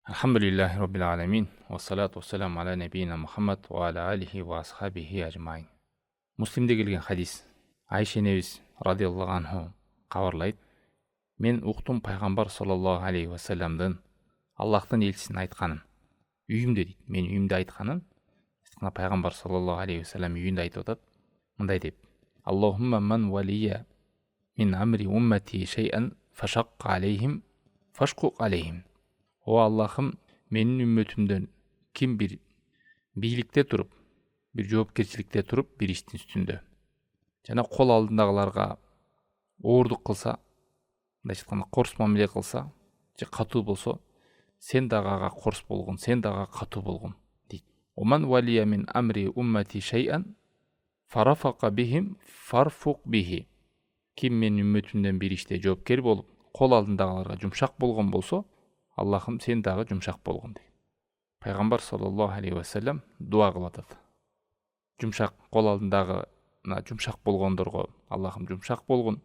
Alhamdulillahi Rabbil Alamin. Wassalatu wassalamu ala nabiyina Muhammad wa ala alihi wa ashabihi ajmain. Муслимде келген хадис. Айша энебиз радиаллаху анху кабарлайт. Мен уктум пайгамбар саллаллаху алейхи ва салламдын Аллахтын элчисинин айтканын. Үйүмдө дейт. Мен үйүмдө айтканын. Пайгамбар саллаллаху алейхи ва саллам үйүндө айтып атат. Мындай деп: Аллахумма ман валия мин амри уммати шей'ан фашакка алейхим фашкук алейхим. О Аллахым, менин үммөтүмдөн ким бир бийликте туруп, бир жоопкерчиликте туруп, бир иштин үстүндө жана кол алдындагыларга оордук кылса, мындай айтканда корс мамиле кылса, же катуу болсо, сен дагы ага корс болгон, сен дагы катуу болгон дейт. Оман валия мин амри уммати шей'ан фарафака бихим фарфук бихи. Ким менин үммөтүмдөн бир иште жоопкер болуп, кол алдындагыларга жумшак болгон болсо, Аллахым, сен дагы жумшак болгон дейт. Пайгамбар саллаллаху алейхи ва саллам дуа кылып атат. Жумшак кол алдындагына жумшак болгондорго Аллахым жумшак болгон,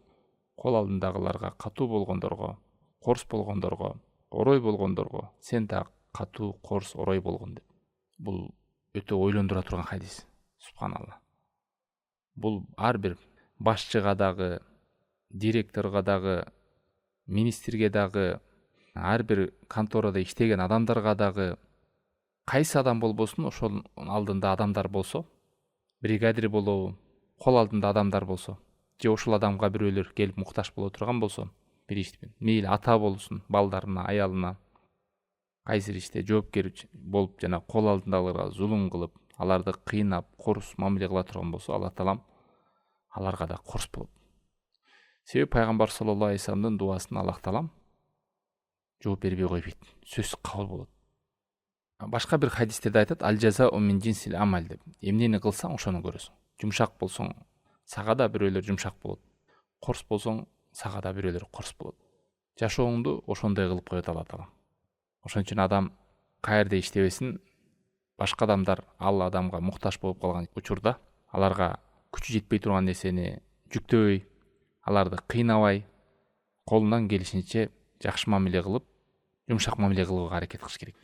кол алдындагыларга катуу болгондорго, корс болгондорго, орой болгондорго сен дагы катуу, корс, орой болгон деп. Бул өтө ойлондура турган хадис. Субханалла. Бул ар бир башчыга дагы, директорго дагы, министрге дагы, ар бир конторада иштеген адамдарга дагы, кайсы адам болбосун, ошол алдында адамдар болсо, бригадир болобу, кол алдында адамдар болсо, же ошол адамга бирөөлөр келип муктаж боло турган болсо, бир иштин, мейли ата болсун, балдарына, аялына, кайсы иште жоопкер болуп жана кол алдындагыларга зулум кылып, аларды кыйнап, корс мамиле кыла турган болсо, Аллах таалам аларга да корс болот. Себеби пайгамбар саллаллаху алейхи ва салламдын дуасын Аллах таалам жооп бербей койбойт, сөзсүз кабыл болот. Башка бир хадисте да айтат: ал жаза мин джинсил амал деп. Эмнени кылсаң, ошону көрөсүң. Жумшак болсоң, сага да бирөөлөр жумшак болот. Корс болсоң, сага да бирөөлөр корс болот. Жашооңду ошондой кылып коет Алла таала. Ошон үчүн адам каерде иштебесин, башка адамдар ал адамга муктаж болуп калган учурда аларга күчү жетпей турган нерсени жүктөбөй, аларды кыйнабай, колунан келишинче жакшы мамиле кылып, жумшак мамиле кылууга аракет кылыш керек.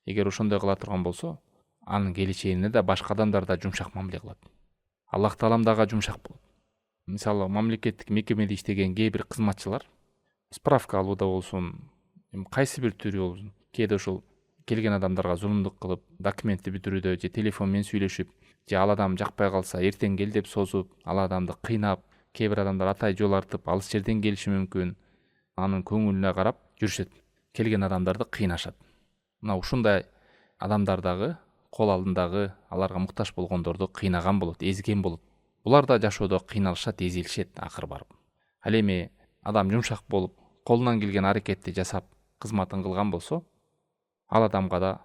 Эгер ошондой кыла турган болсо, анын келечегине да башка адамдар да жумшак мамиле кылат. Аллах таалам дагы жумшак болот. Мисалы, мамлекеттик мекемеде иштеген кээ бир кызматчылар справка алууда болсун, кайсы бир түрү болсун, кээде ошол келген адамдарга зулумдук кылып, документти бүтүрүүдө же телефон менен сүйлөшүп, же ал адам жакпай калса эртең кел деп созуп, ал адамды кыйнап, кээ бир адамдар атай жол артып, алыс жерден келиши мүмкүн, анын көңүлүнө карап жүрүшөт. Келген адамдарды кыйнашат. Мына ушундай адамдар дагы кол алдындагы аларга муктаж болгондорду кыйнаган болот, эзген болот. Булар да жашоодо кыйналышат, эзилишет акыр барып. Ал эми адам жумшак болуп, колунан келген аракетти жасап, кызматын кылган болсо, ал адамга да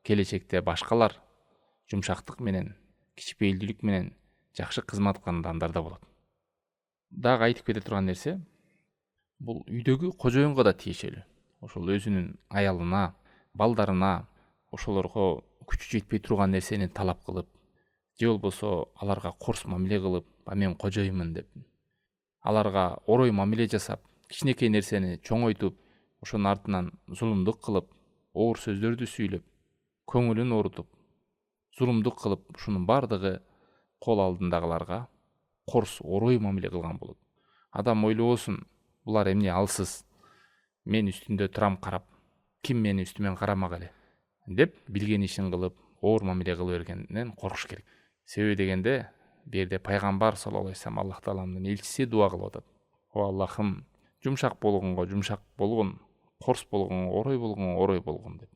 келечекте башкалар жумшактык менен, кичпейилдүүлүк менен жакшы кызмат кылган адамдар да болот. Дагы айтып кете турган нерсе, бул үйдөгү кожоюнга да тиешелүү. Ошол өзүнүн аялына, балдарына, ошолорго күчү жетпей турган нерсени талап кылып, же болбосо аларга корс мамиле кылып, мен кожоюмун деп, аларга орой мамиле жасап, кичинекей нерсени чоңойтуп, ошонун артынан зулумдук кылып, оор сөздөрдү сүйлөп, көңүлүн оорутуп, зулумдук кылып, ушунун бардыгы кол алдындагыларга корс, орой мамиле кылган болот. Адам ойлобосун, булар эмне алсыз, мен үстүндө турам карап, ким мени үстүмөн карамак эле деп билген ишин кылып, оор мамиле кыла бергенден коркуш керек. Себеби дегенде, бу жерде пайгамбар саллаллаху алейхи ва саллям Аллах тааланын элчиси дуа кылып атат. О Аллахым, жумшак болгонго жумшак болгон, корс болгонго, орой болгон деп.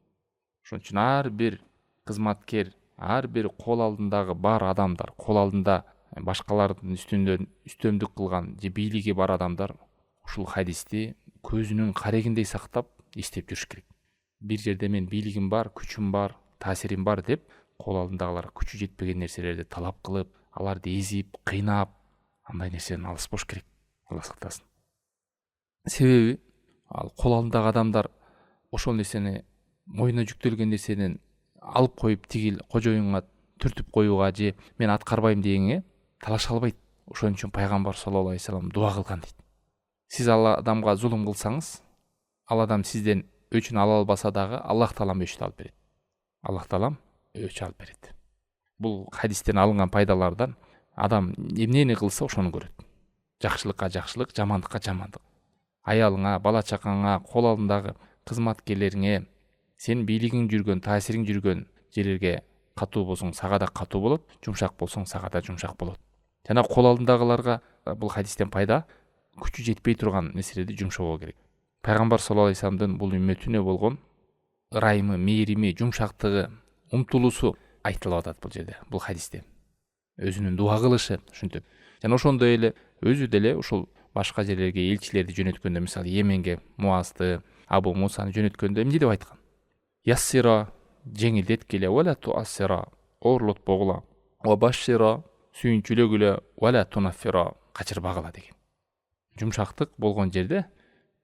Ошон үчүн ар бир кызматкер, ар бир кол алдындагы бар адамдар, кол алдында башкалардын үстүндө үстөмдүк кылган же бийлиги бар адамдар ушул хадисти көзүнүн карегиндей сактап иштеп жүрүш керек. Бир жерде мен бийлигим бар, күчүм бар, таасирим бар деп, кол алдындагылар күчү жетпеген нерселерди талап кылып, аларды эзип, кыйнап, андай нерседен алыс болуш керек. Алла сактасын. Себеби ал кол алдындагы адамдар ошол нерсени, моюна жүктөлгөн нерсенин алып коюп, тигил кожоюнга түртүп коюуга же мен аткарбайм дегенге талаша албайт. Ошон үчүн пайгамбар саллаллаху алейхи ва саллям дуа кылган дейт. Сиз ал адамга зулум кылсаңыз, ал адам сизден өчүн ала албаса дагы Аллах таалам өчүн алып берет. Аллах таалам өч алып берет. Бул хадистен алынган пайдалардан адам эмнени кылса ошону көрөт. Жакшылыкка жакшылык, жамандыкка жамандык. Аялыңа, бала чакаңа, кол алдындагы кызматкерлериңе, сен бийлигиң жүргөн, таасириң жүргөн жерлерге катуу болсоң, сага да катуу болот, жумшак болсоң, сага да жумшак болот. Жана кол алдындагыларга бул хадистен пайда күчү жетпей турган нерселерди жумшабоо керек. Пайгамбар саллаллаху алейхи вассаламдын бул үммөтүнө болгон ырайымы, мээрими, жумшактыгы, умтулуусу айтылып атат бул жерде, бул хадисте. Өзүнүн дуа кылышы ушинтип. Жана ошондой эле өзү деле ушул башка жерлерге элчилерди жөнөткөндө, мисалы Йеменге Муазды, Абу Мусаны жөнөткөндө эмне деп айткан? Яссира, жеңилдеткиле, вала туассира, оорлотпогула, ва башшира, сүйүнчүлөгүлө, вала тунаффира, качырбагыла деген. Жумшактык болгон жерде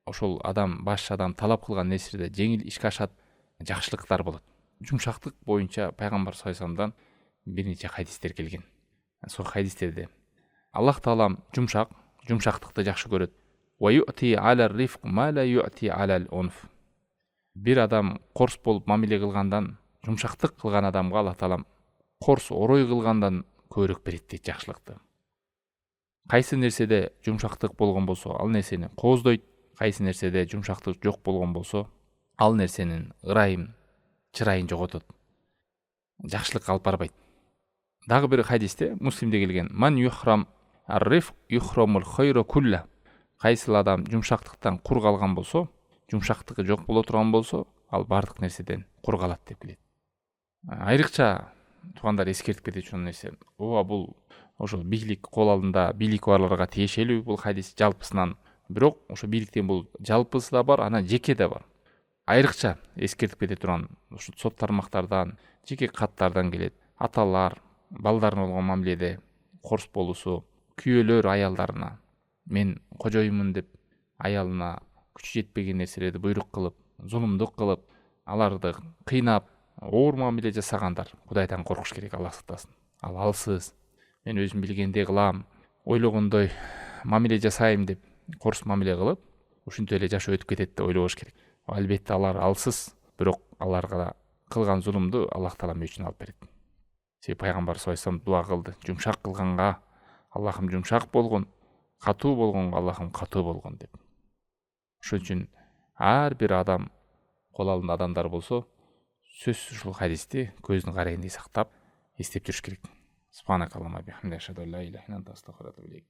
ошол адам, баш адам талап кылган нерседе жеңил ишке ашат, жакшылыктар болот. Жумшактык боюнча пайгамбар саллаллаху алейхи вассаламдан бир нече хадистер келген. Сол хадистерде Аллах таалам жумшактыкты жакшы көрөт. Ва ю'ти алар рифq ма ла ю'ти алал унф. Бир адам корс болуп мамиле кылгандан, жумшактык кылган адамга Аллах таалам корс орой кылгандан көбүрөөк берет дейт жакшылыкты. Кайсы нерседе жумшактык болгон болсо, ал нерсени кооздойт. Кайсы нерседе жумшактык жок болгон болсо, ал нерсенин ырайын, чырайын жоготот. Жакшылыкка алып барбайт. Дагы бир хадисте Муслимде келген: "Ман юхрам ар-рифq юхрамул хайра кулла." Кайсыл адам жумшактыктан кур калган болсо, жумшактыгы жок боло турган болсо, ал бардык нерседен кур калат деп келет. Айрыкча туугандар эскертип кетет ушул нерсе. Ооба, бул ошо бийлик кол алдында бийлик барларга тиешелүү бул хадис жалпысынан. Бирок ошо бийликтен бул жалпысы да бар, анан жеке да бар. Айрыкча эскертип кете турган ушу сот тармактардан, жеке каттардан келет. Аталар балдарына болгон мамиледе корс болуусу, күйөөлөр аялдарына мен кожоюмун деп аялына күчү жетпеген нерселерди буйрук кылып, зулумдук кылып, аларды кыйнап, оор мамиле жасагандар Кудайдан коркуш керек, Аллах сактасын. Ал алсыз, мен өзүм билгендей кылам, ойлогондой мамиле жасайм деп корс мамиле кылып, ушинтип эле жашоо өтүп кетет деп ойлобош керек. Албетте алар алсыз, бирок аларга кылган зулумду Аллах таалам үчүн алып берет. Себеби пайгамбар саллаллаху алейхи вассалам дуа кылды: "Жумшак кылганга Аллахым жумшак болгон, катуу болгонго Аллахым катуу болгон" деп. Ошон үчүн ар бир адам, кол алдында адамдар болсо, сөзсүз ушул хадисти көздүн карайындай сактап, эстеп жүрүш керек. Субханакаллахумма бихамдика, ашхаду ан ла иляха илля анта, астагфирука ва атубу илейк.